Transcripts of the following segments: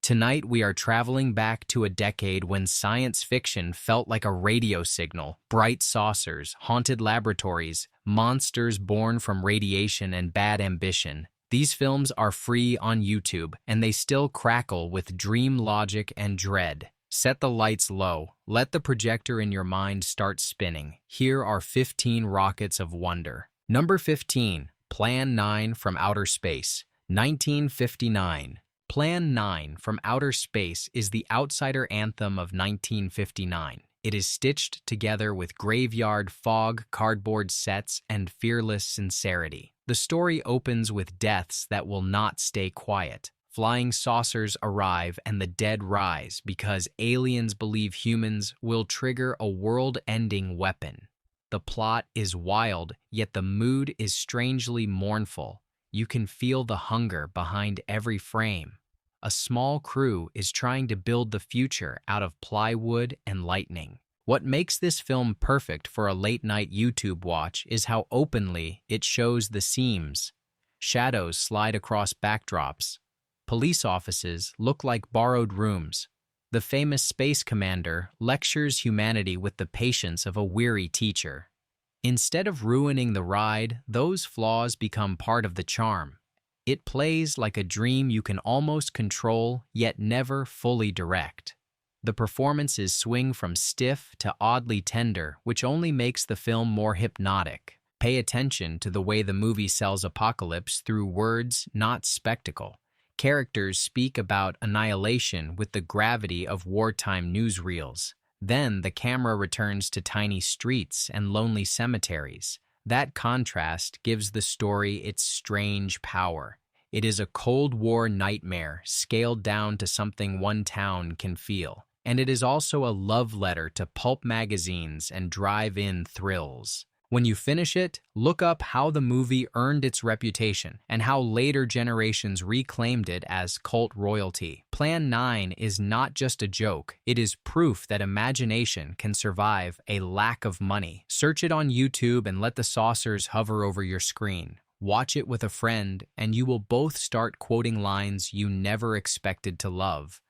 Tonight we are traveling back to a decade when science fiction felt like a radio signal, bright saucers, haunted laboratories, monsters born from radiation and bad ambition. These films are free on YouTube, and they still crackle with dream logic and dread. Set the lights low. Let the projector in your mind start spinning. Here are 15 rockets of wonder. Number 15. Plan 9 from Outer Space, 1959. Plan 9 from Outer Space is the outsider anthem of 1959. It is stitched together with graveyard fog, cardboard sets, and fearless sincerity. The story opens with deaths that will not stay quiet. Flying saucers arrive and the dead rise because aliens believe humans will trigger a world-ending weapon. The plot is wild, yet the mood is strangely mournful. You can feel the hunger behind every frame. A small crew is trying to build the future out of plywood and lightning. What makes this film perfect for a late-night YouTube watch is how openly it shows the seams. Shadows slide across backdrops. Police offices look like borrowed rooms. The famous space commander lectures humanity with the patience of a weary teacher. Instead of ruining the ride, those flaws become part of the charm. It plays like a dream you can almost control, yet never fully direct. The performances swing from stiff to oddly tender, which only makes the film more hypnotic. Pay attention to the way the movie sells apocalypse through words, not spectacle. Characters speak about annihilation with the gravity of wartime newsreels. Then the camera returns to tiny streets and lonely cemeteries. That contrast gives the story its strange power. It is a Cold War nightmare scaled down to something one town can feel. And it is also a love letter to pulp magazines and drive-in thrills. When you finish it, look up how the movie earned its reputation and how later generations reclaimed it as cult royalty. Plan 9 is not just a joke, it is proof that imagination can survive a lack of money. Search it on YouTube and let the saucers hover over your screen. Watch it with a friend, and you will both start quoting lines you never expected to love.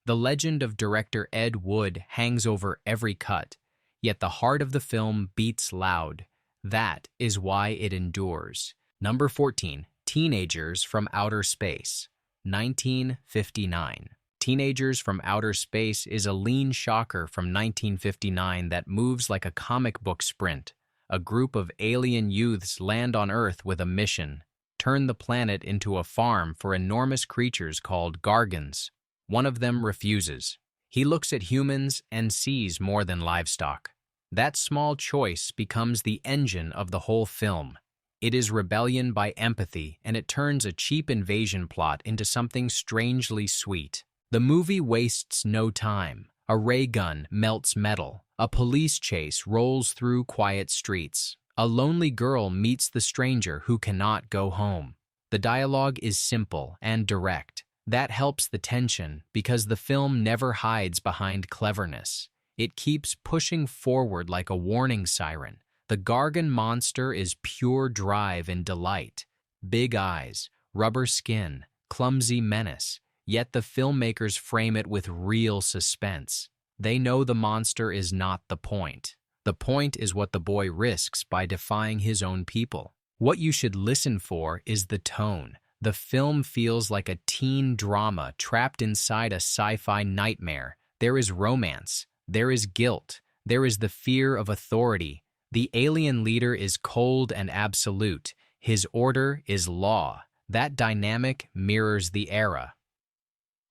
The legend of director Ed Wood hangs over every cut, yet the heart of the film beats loud. That is why it endures. Number 14. Teenagers from Outer Space, 1959. Teenagers from Outer Space is a lean shocker from 1959 that moves like a comic book sprint. A group of alien youths land on Earth with a mission: turn the planet into a farm for enormous creatures called gargons. One of them refuses. He looks at humans and sees more than livestock. That small choice becomes the engine of the whole film. It is rebellion by empathy, and it turns a cheap invasion plot into something strangely sweet. The movie wastes no time. A ray gun melts metal. A police chase rolls through quiet streets. A lonely girl meets the stranger who cannot go home. The dialogue is simple and direct. That helps the tension because the film never hides behind cleverness. It keeps pushing forward like a warning siren. The Gargan monster is pure drive and delight. Big eyes, rubber skin, clumsy menace. Yet the filmmakers frame it with real suspense. They know the monster is not the point. The point is what the boy risks by defying his own people. What you should listen for is the tone. The film feels like a teen drama trapped inside a sci-fi nightmare. There is romance. There is guilt. There is the fear of authority. The alien leader is cold and absolute. His order is law. That dynamic mirrors the era.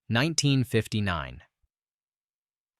1959.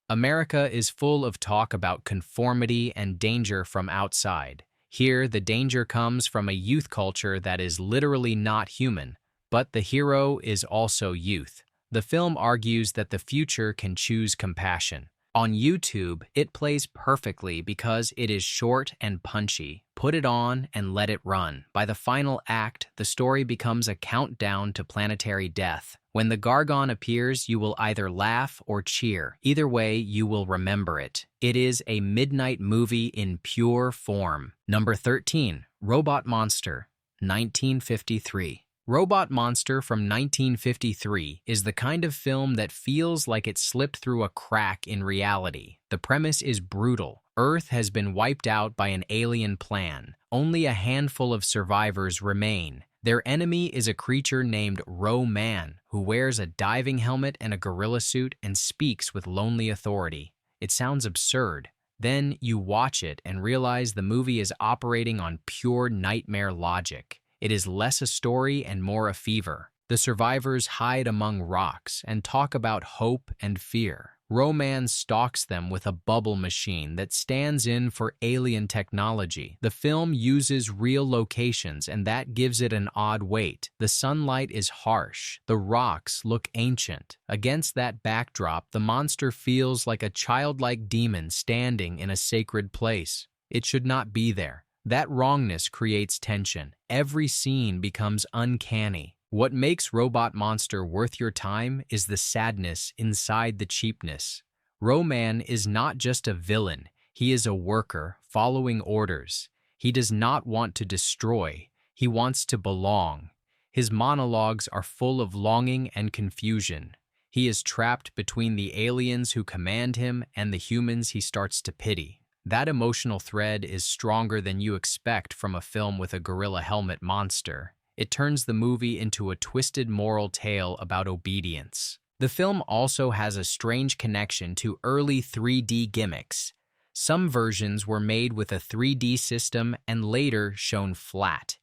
America is full of talk about conformity and danger from outside. Here, the danger comes from a youth culture that is literally not human, but the hero is also youth. The film argues that the future can choose compassion. On YouTube, it plays perfectly because it is short and punchy. Put it on and let it run. By the final act, the story becomes a countdown to planetary death. When the Gargon appears, you will either laugh or cheer. Either way, you will remember it. It is a midnight movie in pure form. Number 13. Robot Monster, 1953. Robot Monster from 1953 is the kind of film that feels like it slipped through a crack in reality. The premise is brutal. Earth has been wiped out by an alien plan. Only a handful of survivors remain. Their enemy is a creature named Ro-Man, who wears a diving helmet and a gorilla suit and speaks with lonely authority. It sounds absurd. Then you watch it and realize the movie is operating on pure nightmare logic. It is less a story and more a fever. The survivors hide among rocks and talk about hope and fear. Ro-Man stalks them with a bubble machine that stands in for alien technology. The film uses real locations, and that gives it an odd weight. The sunlight is harsh. The rocks look ancient. Against that backdrop, the monster feels like a childlike demon standing in a sacred place. It should not be there. That wrongness creates tension. Every scene becomes uncanny. What makes Robot Monster worth your time is the sadness inside the cheapness. Ro-Man is not just a villain. He is a worker, following orders. He does not want to destroy. He wants to belong. His monologues are full of longing and confusion. He is trapped between the aliens who command him and the humans he starts to pity. That emotional thread is stronger than you expect from a film with a gorilla helmet monster. It turns the movie into a twisted moral tale about obedience. The film also has a strange connection to early 3D gimmicks. Some versions were made with a 3D system and later shown flat.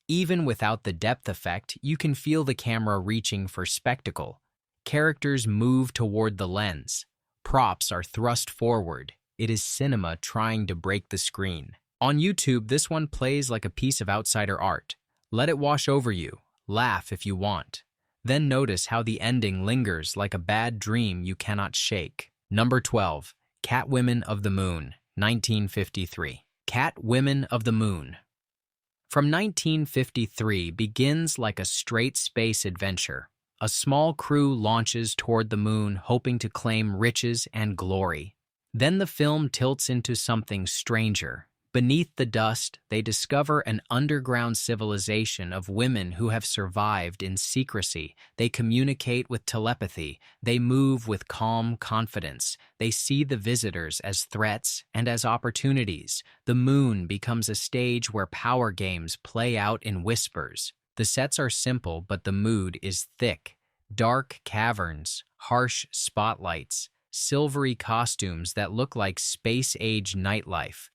Even without the depth effect, you can feel the camera reaching for spectacle. Characters move toward the lens. Props are thrust forward. It is cinema trying to break the screen. On YouTube, this one plays like a piece of outsider art. Let it wash over you. Laugh if you want. Then notice how the ending lingers like a bad dream you cannot shake. Number 12. Catwomen of the Moon, 1953. Catwomen of the Moon. From 1953 begins like a straight space adventure. A small crew launches toward the moon hoping to claim riches and glory. Then the film tilts into something stranger. Beneath the dust, they discover an underground civilization of women who have survived in secrecy. They communicate with telepathy. They move with calm confidence. They see the visitors as threats and as opportunities. The moon becomes a stage where power games play out in whispers. The sets are simple, but the mood is thick. Dark caverns, harsh spotlights, silvery costumes that look like space-age nightlife.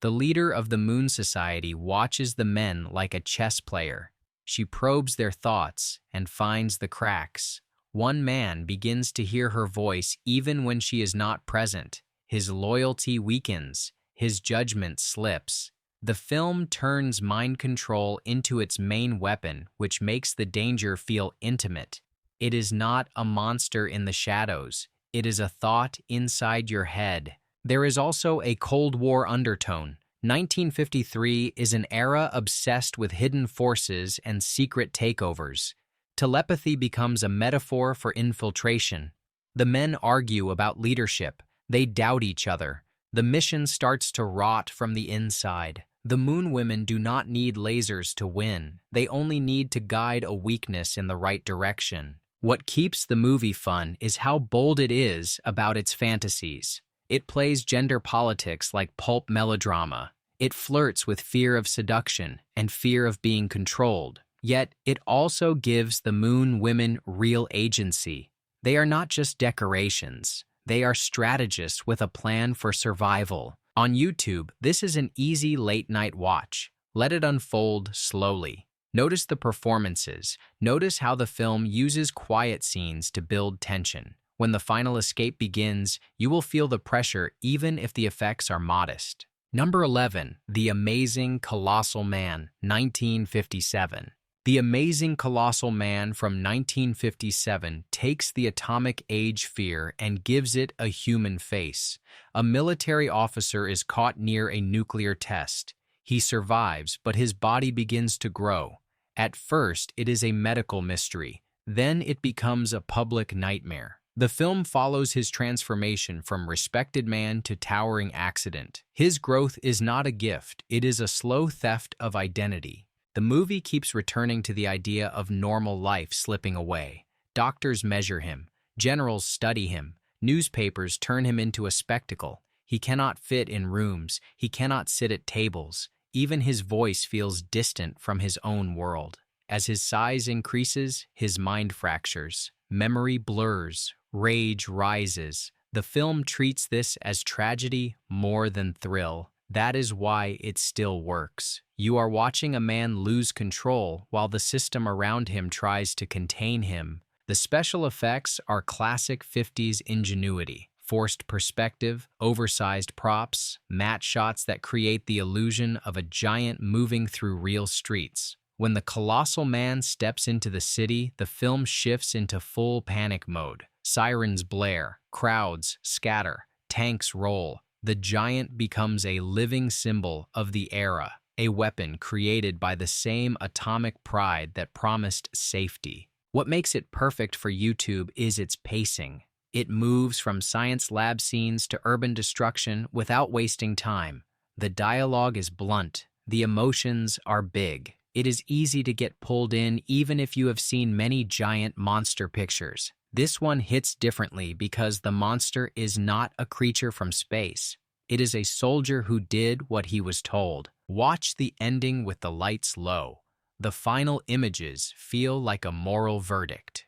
The leader of the Moon Society watches the men like a chess player. She probes their thoughts and finds the cracks. One man begins to hear her voice even when she is not present. His loyalty weakens. His judgment slips. The film turns mind control into its main weapon, which makes the danger feel intimate. It is not a monster in the shadows. It is a thought inside your head. There is also a Cold War undertone. 1953 is an era obsessed with hidden forces and secret takeovers. Telepathy becomes a metaphor for infiltration. The men argue about leadership. They doubt each other. The mission starts to rot from the inside. The Moon Women do not need lasers to win. They only need to guide a weakness in the right direction. What keeps the movie fun is how bold it is about its fantasies. It plays gender politics like pulp melodrama. It flirts with fear of seduction and fear of being controlled. Yet, it also gives the Moon Women real agency. They are not just decorations. They are strategists with a plan for survival. On YouTube, this is an easy late-night watch. Let it unfold slowly. Notice the performances. Notice how the film uses quiet scenes to build tension. When the final escape begins, you will feel the pressure even if the effects are modest. Number 11. The Amazing Colossal Man, 1957. The Amazing Colossal Man from 1957 takes the atomic age fear and gives it a human face. A military officer is caught near a nuclear test. He survives, but his body begins to grow. At first, it is a medical mystery. Then it becomes a public nightmare. The film follows his transformation from respected man to towering accident. His growth is not a gift, it is a slow theft of identity. The movie keeps returning to the idea of normal life slipping away. Doctors measure him, generals study him, newspapers turn him into a spectacle. He cannot fit in rooms, he cannot sit at tables. Even his voice feels distant from his own world. As his size increases, his mind fractures, memory blurs, rage rises. The film treats this as tragedy more than thrill. That is why it still works. You are watching a man lose control while the system around him tries to contain him. The special effects are classic 50s ingenuity. Forced perspective, oversized props, matte shots that create the illusion of a giant moving through real streets. When the colossal man steps into the city, the film shifts into full panic mode. Sirens blare, crowds scatter, tanks roll. The giant becomes a living symbol of the era, a weapon created by the same atomic pride that promised safety. What makes it perfect for YouTube is its pacing. It moves from science lab scenes to urban destruction without wasting time. The dialogue is blunt. The emotions are big. It is easy to get pulled in even if you have seen many giant monster pictures. This one hits differently because the monster is not a creature from space. It is a soldier who did what he was told. Watch the ending with the lights low. The final images feel like a moral verdict.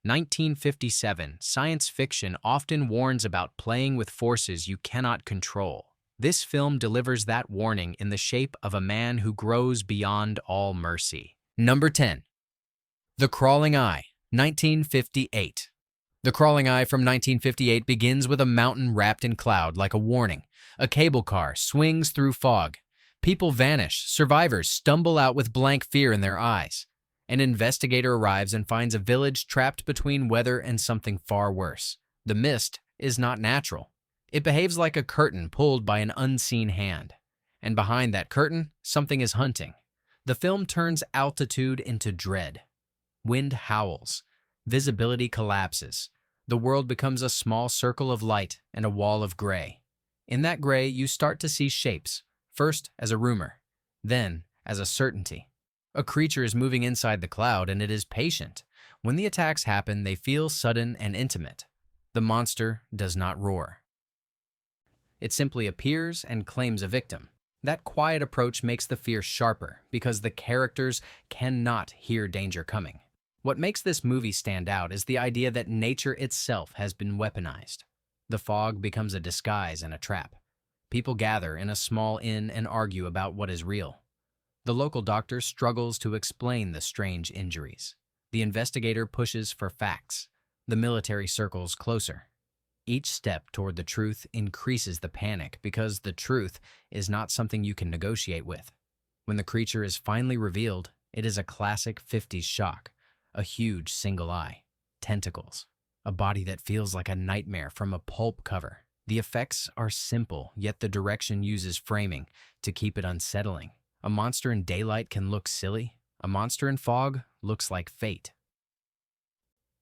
1957, science fiction often warns about playing with forces you cannot control. This film delivers that warning in the shape of a man who grows beyond all mercy. Number 10. The Crawling Eye, 1958. The Crawling Eye from 1958 begins with a mountain wrapped in cloud like a warning. A cable car swings through fog. People vanish. Survivors stumble out with blank fear in their eyes. An investigator arrives and finds a village trapped between weather and something far worse. The mist is not natural. It behaves like a curtain pulled by an unseen hand. And behind that curtain, something is hunting. The film turns altitude into dread. Wind howls. Visibility collapses. The world becomes a small circle of light and a wall of gray. In that gray, you start to see shapes, first as a rumor, then as a certainty. A creature is moving inside the cloud, and it is patient. When the attacks happen, they feel sudden and intimate. The monster does not roar. It simply appears and claims a victim. That quiet approach makes the fear sharper because the characters cannot hear danger coming. What makes this movie stand out is the idea that nature itself has been weaponized. The fog becomes a disguise and a trap. People gather in a small inn and argue about what is real. The local doctor struggles to explain the strange injuries. The investigator pushes for facts. The military circles closer. Each step toward the truth increases the panic because the truth is not something you can negotiate with. When the creature is finally revealed, it is a classic 50s shock. A huge single eye, tentacles, a body that feels like a nightmare from a pulp cover. The effects are simple, yet the direction uses framing to keep it unsettling. A monster in daylight can look silly. A monster in fog looks like fate.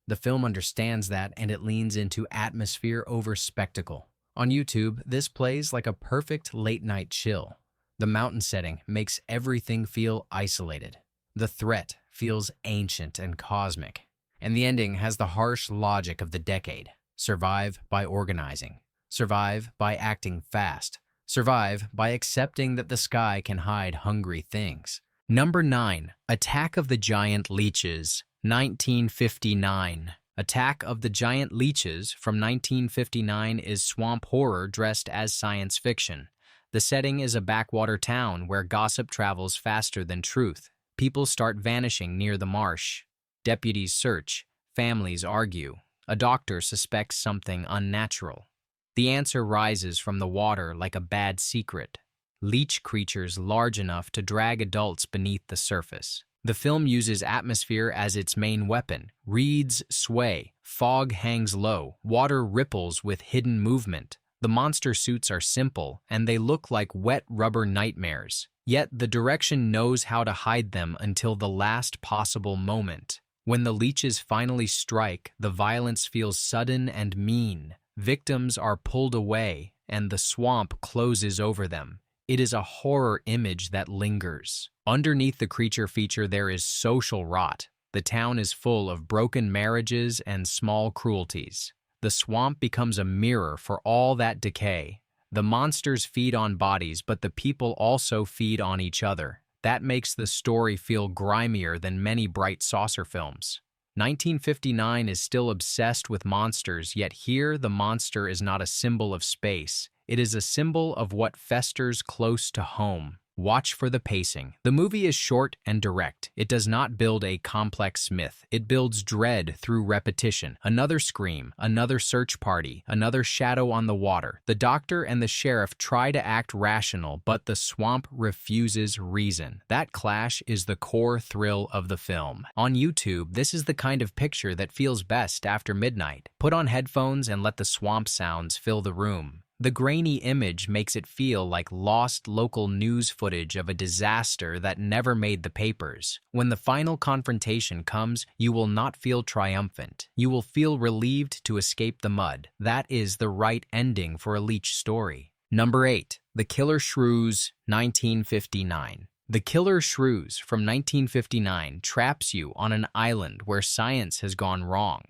The film understands that, and it leans into atmosphere over spectacle. On YouTube, this plays like a perfect late-night chill. The mountain setting makes everything feel isolated. The threat feels ancient and cosmic. And the ending has the harsh logic of the decade. Survive by organizing. Survive by acting fast. Survive by accepting that the sky can hide hungry things. Number 9. Attack of the Giant Leeches, 1959. Attack of the Giant Leeches from 1959 is swamp horror dressed as science fiction. The setting is a backwater town where gossip travels faster than truth. People start vanishing near the marsh. Deputies search. Families argue. A doctor suspects something unnatural. The answer rises from the water like a bad secret. Leech creatures large enough to drag adults beneath the surface. The film uses atmosphere as its main weapon. Reeds sway. Fog hangs low. Water ripples with hidden movement. The monster suits are simple, and they look like wet rubber nightmares. Yet the direction knows how to hide them until the last possible moment. When the leeches finally strike, the violence feels sudden and mean. Victims are pulled away, and the swamp closes over them. It is a horror image that lingers. Underneath the creature feature there is social rot. The town is full of broken marriages and small cruelties. The swamp becomes a mirror for all that decay. The monsters feed on bodies, but the people also feed on each other. That makes the story feel grimier than many bright saucer films. 1959 is still obsessed with monsters, yet here the monster is not a symbol of space. It is a symbol of what festers close to home. Watch for the pacing. The movie is short and direct. It does not build a complex myth. It builds dread through repetition. Another scream, another search party, another shadow on the water. The doctor and the sheriff try to act rational, but the swamp refuses reason. That clash is the core thrill of the film. On YouTube, this is the kind of picture that feels best after midnight. Put on headphones and let the swamp sounds fill the room. The grainy image makes it feel like lost local news footage of a disaster that never made the papers. When the final confrontation comes, you will not feel triumphant. You will feel relieved to escape the mud. That is the right ending for a leech story. Number 8. The Killer Shrews, 1959. The Killer Shrews from 1959 traps you on an island where science has gone wrong.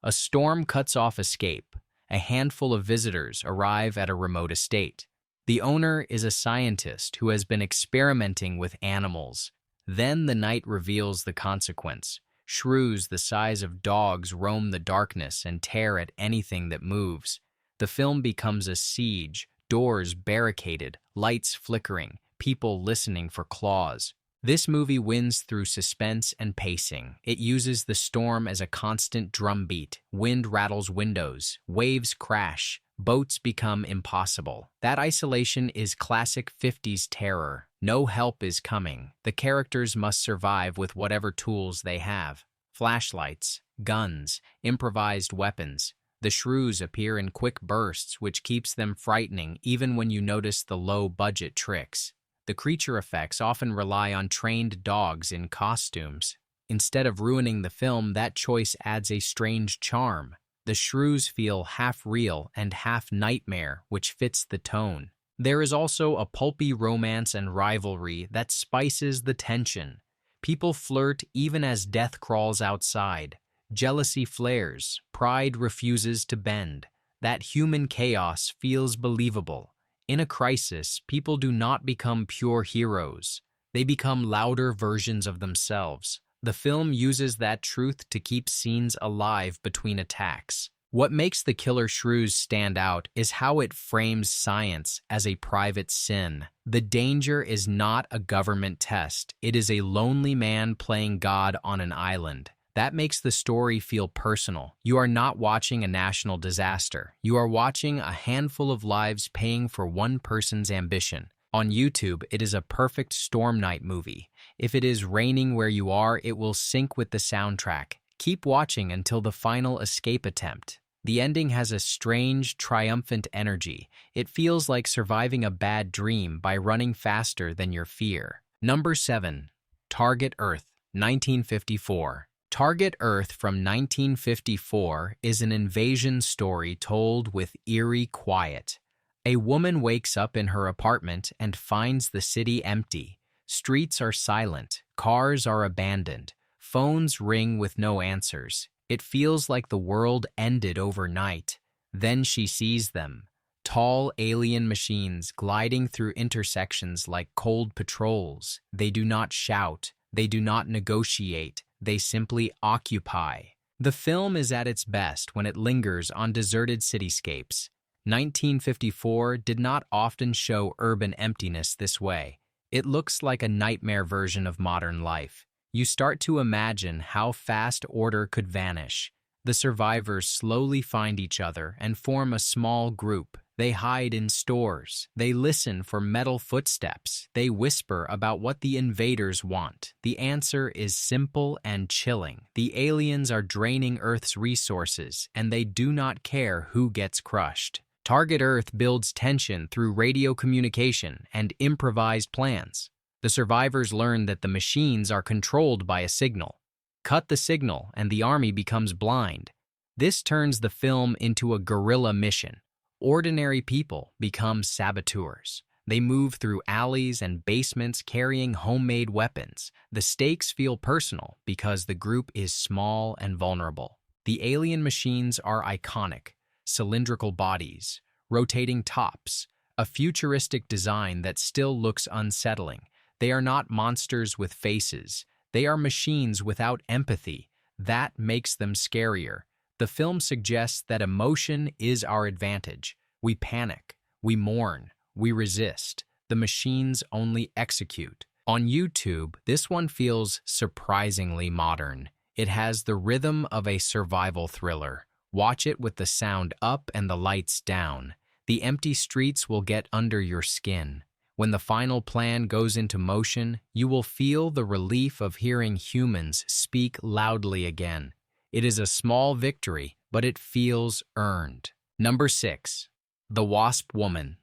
A storm cuts off escape. A handful of visitors arrive at a remote estate. The owner is a scientist who has been experimenting with animals. Then the night reveals the consequence. Shrews the size of dogs roam the darkness and tear at anything that moves. The film becomes a siege, doors barricaded, lights flickering, people listening for claws. This movie wins through suspense and pacing. It uses the storm as a constant drumbeat. Wind rattles windows, waves crash, boats become impossible. That isolation is classic 50s terror. No help is coming. The characters must survive with whatever tools they have. Flashlights, guns, improvised weapons. The shrews appear in quick bursts, which keeps them frightening even when you notice the low-budget tricks. The creature effects often rely on trained dogs in costumes. Instead of ruining the film, that choice adds a strange charm. The shrews feel half real and half nightmare, which fits the tone. There is also a pulpy romance and rivalry that spices the tension. People flirt even as death crawls outside. Jealousy flares, pride refuses to bend. That human chaos feels believable. In a crisis, people do not become pure heroes. They become louder versions of themselves. The film uses that truth to keep scenes alive between attacks. What makes The Killer Shrews stand out is how it frames science as a private sin. The danger is not a government test. It is a lonely man playing God on an island. That makes the story feel personal. You are not watching a national disaster. You are watching a handful of lives paying for one person's ambition. On YouTube, it is a perfect storm night movie. If it is raining where you are, it will sync with the soundtrack. Keep watching until the final escape attempt. The ending has a strange, triumphant energy. It feels like surviving a bad dream by running faster than your fear. Number 7. Target Earth, 1954. Target Earth from 1954 is an invasion story told with eerie quiet. A woman wakes up in her apartment and finds the city empty. Streets are silent, cars are abandoned, phones ring with no answers. It feels like the world ended overnight. Then she sees them. Tall alien machines gliding through intersections like cold patrols. They do not shout, they do not negotiate. They simply occupy. The film is at its best when it lingers on deserted cityscapes. 1954 did not often show urban emptiness this way. It looks like a nightmare version of modern life. You start to imagine how fast order could vanish. The survivors slowly find each other and form a small group. They hide in stores. They listen for metal footsteps. They whisper about what the invaders want. The answer is simple and chilling. The aliens are draining Earth's resources, and they do not care who gets crushed. Target Earth builds tension through radio communication and improvised plans. The survivors learn that the machines are controlled by a signal. Cut the signal, and the army becomes blind. This turns the film into a guerrilla mission. Ordinary people become saboteurs. They move through alleys and basements carrying homemade weapons. The stakes feel personal because the group is small and vulnerable. The alien machines are iconic: cylindrical bodies, rotating tops, a futuristic design that still looks unsettling. They are not monsters with faces. They are machines without empathy. That makes them scarier. The film suggests that emotion is our advantage. We panic, we mourn, we resist. The machines only execute. On YouTube, this one feels surprisingly modern. It has the rhythm of a survival thriller. Watch it with the sound up and the lights down. The empty streets will get under your skin. When the final plan goes into motion, you will feel the relief of hearing humans speak loudly again. It is a small victory, but it feels earned. Number 6. The Wasp Woman,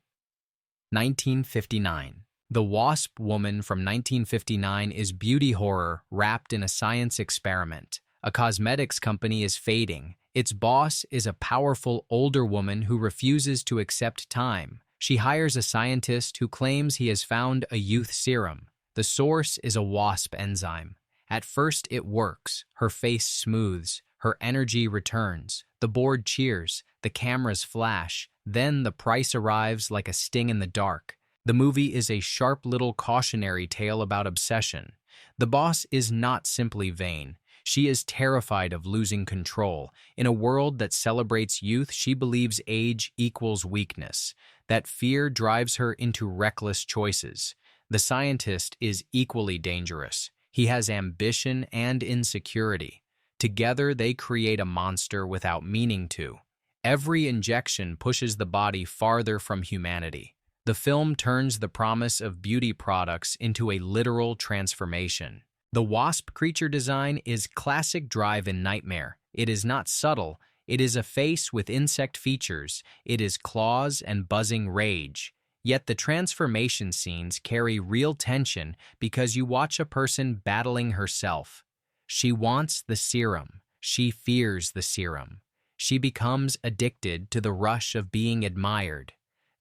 1959. The Wasp Woman from 1959 is beauty horror wrapped in a science experiment. A cosmetics company is fading. Its boss is a powerful older woman who refuses to accept time. She hires a scientist who claims he has found a youth serum. The source is a wasp enzyme. At first it works. Her face smooths. Her energy returns. The board cheers. The cameras flash. Then the price arrives like a sting in the dark. The movie is a sharp little cautionary tale about obsession. The boss is not simply vain. She is terrified of losing control. In a world that celebrates youth, she believes age equals weakness. That fear drives her into reckless choices. The scientist is equally dangerous. He has ambition and insecurity. Together, they create a monster without meaning to. Every injection pushes the body farther from humanity. The film turns the promise of beauty products into a literal transformation. The wasp creature design is classic drive-in nightmare. It is not subtle. It is a face with insect features. It is claws and buzzing rage. Yet the transformation scenes carry real tension because you watch a person battling herself. She wants the serum. She fears the serum. She becomes addicted to the rush of being admired.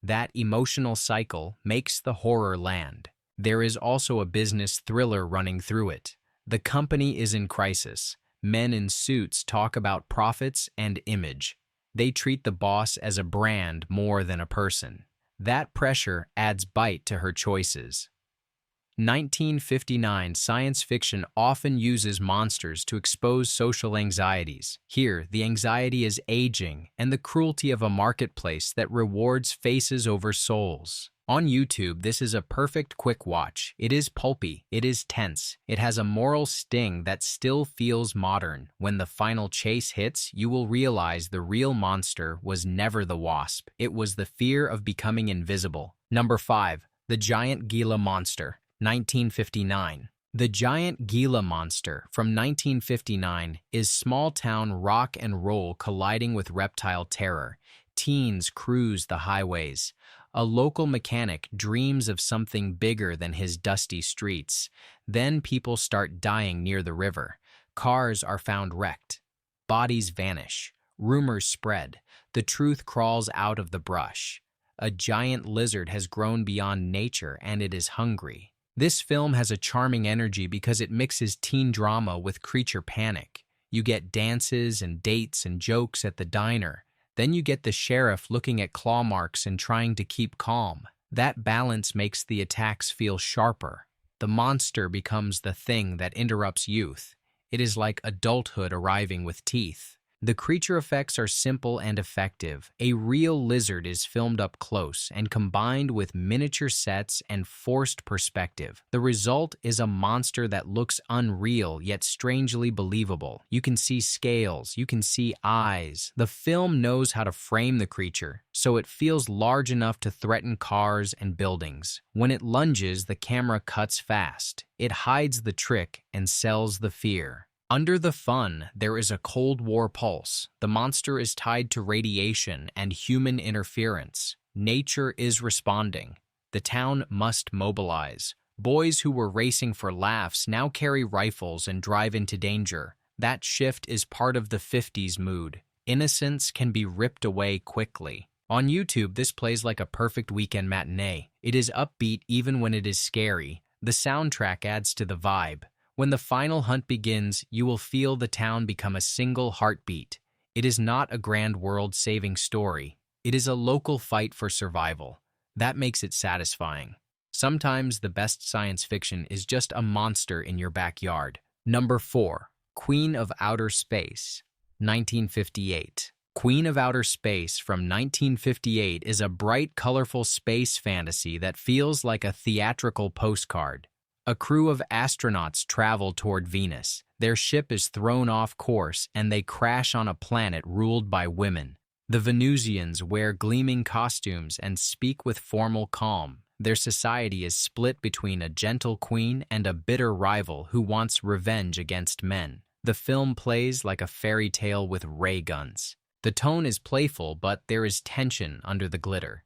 That emotional cycle makes the horror land. There is also a business thriller running through it. The company is in crisis. Men in suits talk about profits and image. They treat the boss as a brand more than a person. That pressure adds bite to her choices. 1959 science fiction often uses monsters to expose social anxieties. Here, the anxiety is aging and the cruelty of a marketplace that rewards faces over souls. On YouTube, this is a perfect quick watch. It is pulpy, it is tense, it has a moral sting that still feels modern. When the final chase hits, you will realize the real monster was never the wasp. It was the fear of becoming invisible. Number 5. The Giant Gila Monster, 1959. The Giant Gila Monster from 1959 is small-town rock and roll colliding with reptile terror. Teens cruise the highways. A local mechanic dreams of something bigger than his dusty streets. Then people start dying near the river. Cars are found wrecked. Bodies vanish. Rumors spread. The truth crawls out of the brush. A giant lizard has grown beyond nature and it is hungry. This film has a charming energy because it mixes teen drama with creature panic. You get dances and dates and jokes at the diner. Then you get the sheriff looking at claw marks and trying to keep calm. That balance makes the attacks feel sharper. The monster becomes the thing that interrupts youth. It is like adulthood arriving with teeth. The creature effects are simple and effective. A real lizard is filmed up close and combined with miniature sets and forced perspective. The result is a monster that looks unreal yet strangely believable. You can see scales, you can see eyes. The film knows how to frame the creature, so it feels large enough to threaten cars and buildings. When it lunges, the camera cuts fast. It hides the trick and sells the fear. Under the fun, there is a Cold War pulse. The monster is tied to radiation and human interference. Nature is responding. The town must mobilize. Boys who were racing for laughs now carry rifles and drive into danger. That shift is part of the 50s mood. Innocence can be ripped away quickly. On YouTube, this plays like a perfect weekend matinee. It is upbeat even when it is scary. The soundtrack adds to the vibe. When the final hunt begins, you will feel the town become a single heartbeat. It is not a grand world-saving story. It is a local fight for survival. That makes it satisfying. Sometimes the best science fiction is just a monster in your backyard. Number 4. Queen of Outer Space, 1958. Queen of Outer Space from 1958 is a bright, colorful space fantasy that feels like a theatrical postcard. A crew of astronauts travel toward Venus. Their ship is thrown off course and they crash on a planet ruled by women. The Venusians wear gleaming costumes and speak with formal calm. Their society is split between a gentle queen and a bitter rival who wants revenge against men. The film plays like a fairy tale with ray guns. The tone is playful, but there is tension under the glitter.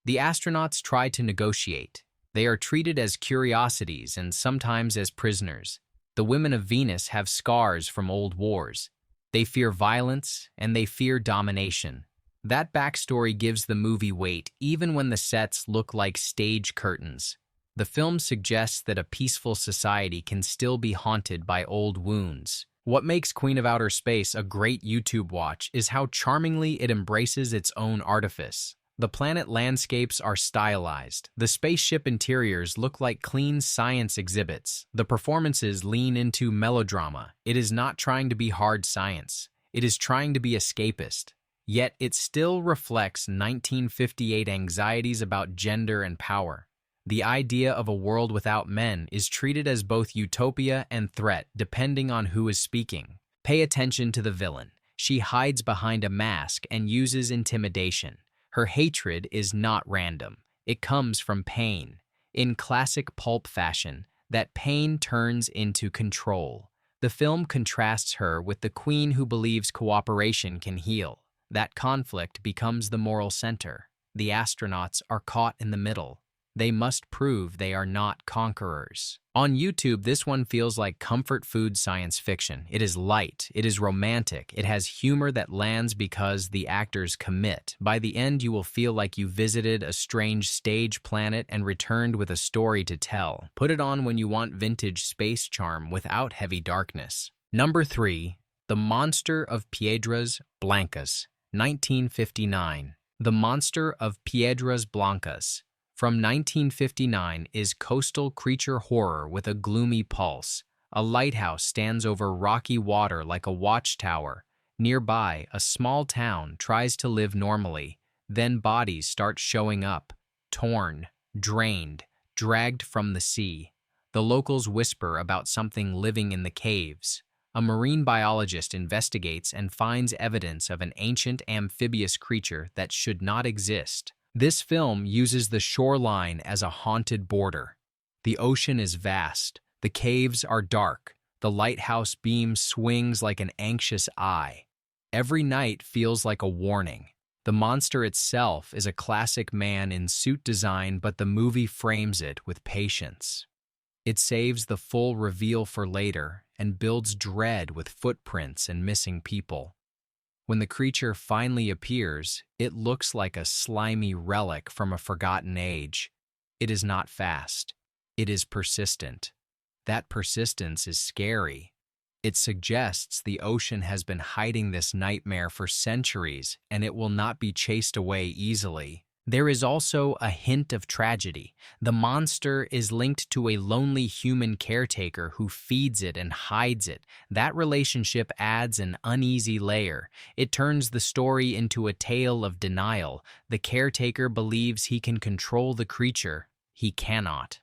The astronauts try to negotiate. They are treated as curiosities and sometimes as prisoners. The women of Venus have scars from old wars. They fear violence and they fear domination. That backstory gives the movie weight even when the sets look like stage curtains. The film suggests that a peaceful society can still be haunted by old wounds. What makes Queen of Outer Space a great YouTube watch is how charmingly it embraces its own artifice. The planet landscapes are stylized. The spaceship interiors look like clean science exhibits. The performances lean into melodrama. It is not trying to be hard science. It is trying to be escapist. Yet it still reflects 1958 anxieties about gender and power. The idea of a world without men is treated as both utopia and threat, depending on who is speaking. Pay attention to the villain. She hides behind a mask and uses intimidation. Her hatred is not random. It comes from pain. In classic pulp fashion, that pain turns into control. The film contrasts her with the queen who believes cooperation can heal. That conflict becomes the moral center. The astronauts are caught in the middle. They must prove they are not conquerors. On YouTube, this one feels like comfort food science fiction. It is light, it is romantic, it has humor that lands because the actors commit. By the end, you will feel like you visited a strange stage planet and returned with a story to tell. Put it on when you want vintage space charm without heavy darkness. Number 3. The Monster of Piedras, Blancas, 1959. The Monster of Piedras Blancas from 1959 is coastal creature horror with a gloomy pulse. A lighthouse stands over rocky water like a watchtower. Nearby, a small town tries to live normally. Then bodies start showing up, torn, drained, dragged from the sea. The locals whisper about something living in the caves. A marine biologist investigates and finds evidence of an ancient amphibious creature that should not exist. This film uses the shoreline as a haunted border. The ocean is vast. The caves are dark. The lighthouse beam swings like an anxious eye. Every night feels like a warning. The monster itself is a classic man in suit design, but the movie frames it with patience. It saves the full reveal for later and builds dread with footprints and missing people. When the creature finally appears, it looks like a slimy relic from a forgotten age. It is not fast. It is persistent. That persistence is scary. It suggests the ocean has been hiding this nightmare for centuries and it will not be chased away easily. There is also a hint of tragedy. The monster is linked to a lonely human caretaker who feeds it and hides it. That relationship adds an uneasy layer. It turns the story into a tale of denial. The caretaker believes he can control the creature. He cannot.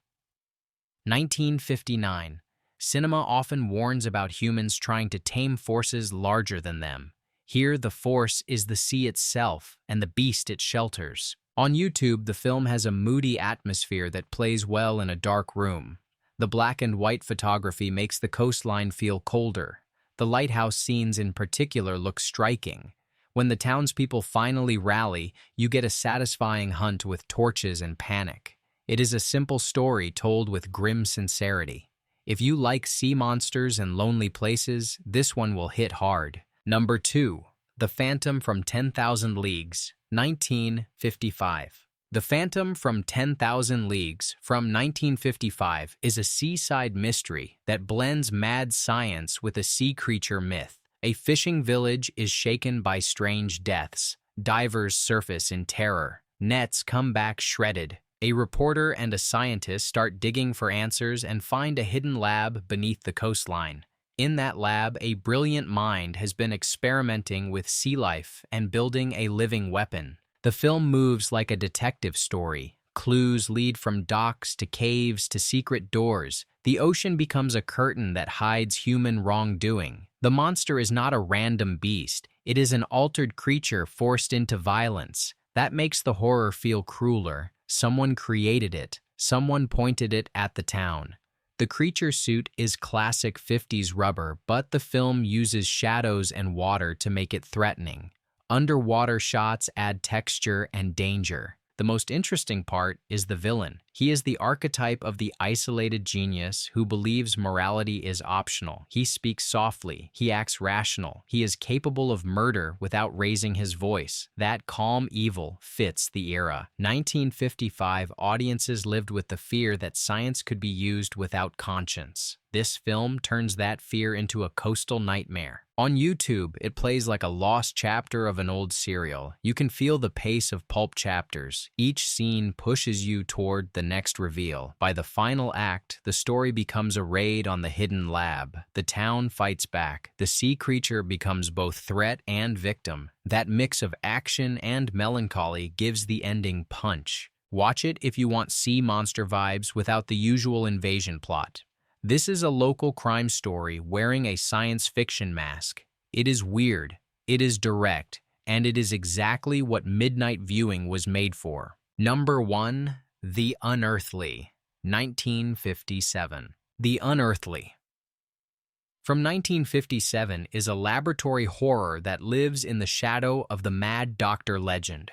1959. Cinema often warns about humans trying to tame forces larger than them. Here, the force is the sea itself and the beast it shelters. On YouTube, the film has a moody atmosphere that plays well in a dark room. The black and white photography makes the coastline feel colder. The lighthouse scenes in particular look striking. When the townspeople finally rally, you get a satisfying hunt with torches and panic. It is a simple story told with grim sincerity. If you like sea monsters and lonely places, this one will hit hard. Number 2. The Phantom from 10,000 Leagues, 1955. The Phantom from 10,000 Leagues from 1955 is a seaside mystery that blends mad science with a sea creature myth. A fishing village is shaken by strange deaths. Divers surface in terror. Nets come back shredded. A reporter and a scientist start digging for answers and find a hidden lab beneath the coastline. In that lab, a brilliant mind has been experimenting with sea life and building a living weapon. The film moves like a detective story. Clues lead from docks to caves to secret doors. The ocean becomes a curtain that hides human wrongdoing. The monster is not a random beast. It is an altered creature forced into violence. That makes the horror feel crueler. Someone created it. Someone pointed it at the town. The creature suit is classic 50s rubber, but the film uses shadows and water to make it threatening. Underwater shots add texture and danger. The most interesting part is the villain. He is the archetype of the isolated genius who believes morality is optional. He speaks softly. He acts rational. He is capable of murder without raising his voice. That calm evil fits the era. 1955 audiences lived with the fear that science could be used without conscience. This film turns that fear into a coastal nightmare. On YouTube, it plays like a lost chapter of an old serial. You can feel the pace of pulp chapters. Each scene pushes you toward the next reveal. By the final act, the story becomes a raid on the hidden lab. The town fights back. The sea creature becomes both threat and victim. That mix of action and melancholy gives the ending punch. Watch it if you want sea monster vibes without the usual invasion plot. This is a local crime story wearing a science fiction mask. It is weird, it is direct, and it is exactly what midnight viewing was made for. Number 1. The Unearthly, 1957. The Unearthly. From 1957 is a laboratory horror that lives in the shadow of the Mad Doctor legend.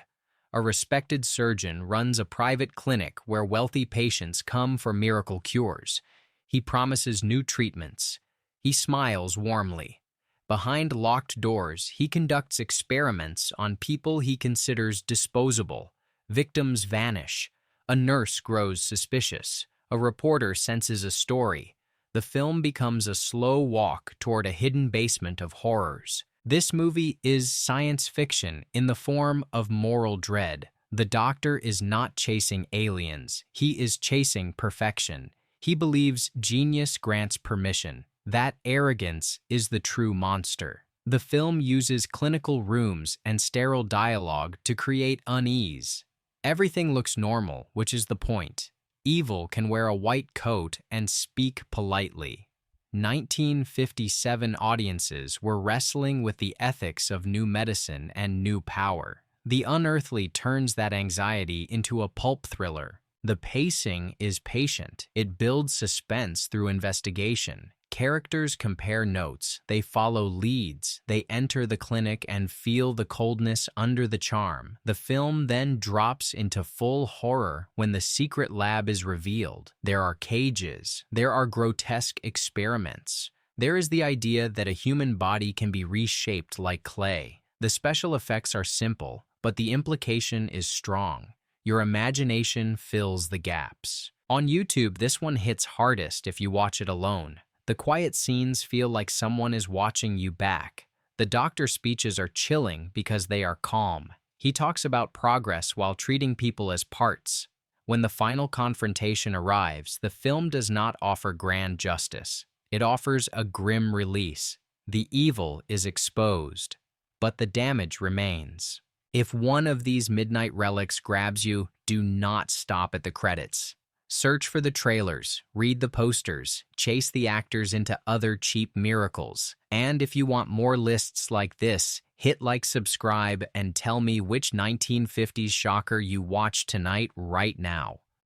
A respected surgeon runs a private clinic where wealthy patients come for miracle cures. He promises new treatments. He smiles warmly. Behind locked doors, he conducts experiments on people he considers disposable. Victims vanish. A nurse grows suspicious. A reporter senses a story. The film becomes a slow walk toward a hidden basement of horrors. This movie is science fiction in the form of moral dread. The doctor is not chasing aliens. He is chasing perfection. He believes genius grants permission. That arrogance is the true monster. The film uses clinical rooms and sterile dialogue to create unease. Everything looks normal, which is the point. Evil can wear a white coat and speak politely. 1957 audiences were wrestling with the ethics of new medicine and new power. The Unearthly turns that anxiety into a pulp thriller. The pacing is patient. It builds suspense through investigation. Characters compare notes. They follow leads. They enter the clinic and feel the coldness under the charm. The film then drops into full horror when the secret lab is revealed. There are cages. There are grotesque experiments. There is the idea that a human body can be reshaped like clay. The special effects are simple, but the implication is strong. Your imagination fills the gaps. On YouTube, this one hits hardest if you watch it alone. The quiet scenes feel like someone is watching you back. The doctor's speeches are chilling because they are calm. He talks about progress while treating people as parts. When the final confrontation arrives, the film does not offer grand justice. It offers a grim release. The evil is exposed, but the damage remains. If one of these midnight relics grabs you, do not stop at the credits. Search for the trailers, read the posters, chase the actors into other cheap miracles. And if you want more lists like this, hit like, subscribe, and tell me which 1950s shocker you watched tonight right now.